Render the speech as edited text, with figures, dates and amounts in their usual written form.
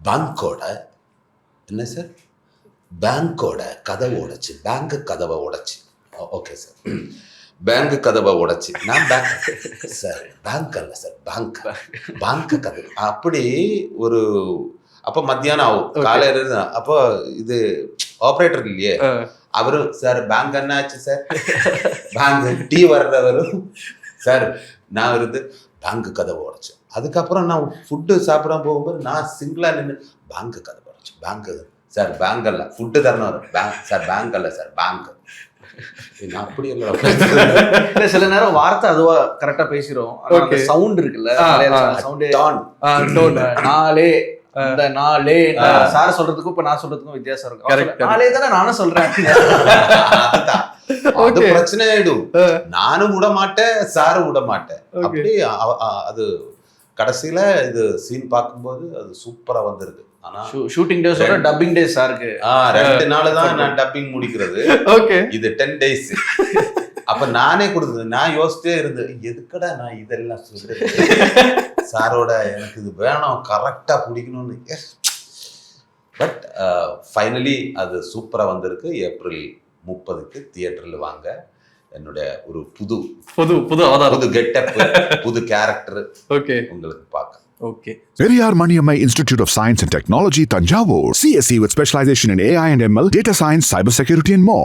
பேங்கோட என்ன சார், பேங்கோட கதவை உடைச்சு, பேங்க் கதவை உடைச்சு, ஓகே சார், பேங்க் கதவை உடைச்சு, நான் பேங்க் சார், பேங்க் அல்ல சார், பேங்க் கதவு, அப்படி ஒரு, அப்போ மத்தியானம் ஆகும், காலையில, அப்போ இது ஆப்ரேட்டர் இல்லையே, அவரும் சார் பேங்க் என்ன ஆச்சு சார், பேங்க் டீ வர்றவரும் சார், நான் இருந்து பேங்க் கதவை உடைச்சு. அதுக்கப்புறம் நான் ஃபுட்டு சாப்பிட போகும்போது நான் சிங்கிளா நின்று பேங்க் கதவை உடைச்சு, பேங்க் சார், பேங்க் அல்ல, ஃபுட்டு தரணும் வரும், பேங்க் சார், பேங்க் அல்ல சார், பேங்க். நான் அப்படி இல்லை, சில நேரம் வார்த்தை அதுவா கரெக்டா பேசிடும், சவுண்ட் இருக்குல்ல, சவுண்ட் நாளே, இந்த நாளே சார் சொல்றதுக்கும் இப்ப நான் சொல்றதுக்கும் வித்தியாசம் இருக்கு. நாளே தானே நானும் சொல்றேன், அது பிரச்சனை ஆயிடும். நானும் விட மாட்டேன், சாரும் விட மாட்டேன். அப்படி அது கடைசியில இது சீன் பார்க்கும்போது அது சூப்பரா வந்திருக்கு. ஆனா ஷூட்டிங் டேஸ் டப்பிங் டேஸ் சாருக்கு 2 நாள் தான் நான் டப்பிங் முடிக்கிறது. இது 10 days. அப்ப நானே கொடுத்தது, நான் யோசிச்சே இருந்தேன், எதுக்கடா நான் இதெல்லாம் சொல்றேன், சாரோட எனக்கு இது வேணும், கரெக்டா பிடிக்கணும்னு. பட் ஃபைனலி அது சூப்பரா வந்திருக்கு. ஏப்ரல் 30க்கு தியேட்டர்ல வாங்க. என்னுடைய ஒரு புது கெட்டப், புது கேரக்டர் உங்களுக்கு பார்க்க. Periyar Maniammai Institute of Science and Technology, Tanjavur. CSE with specialization in AI and ML, data science, cybersecurity and more.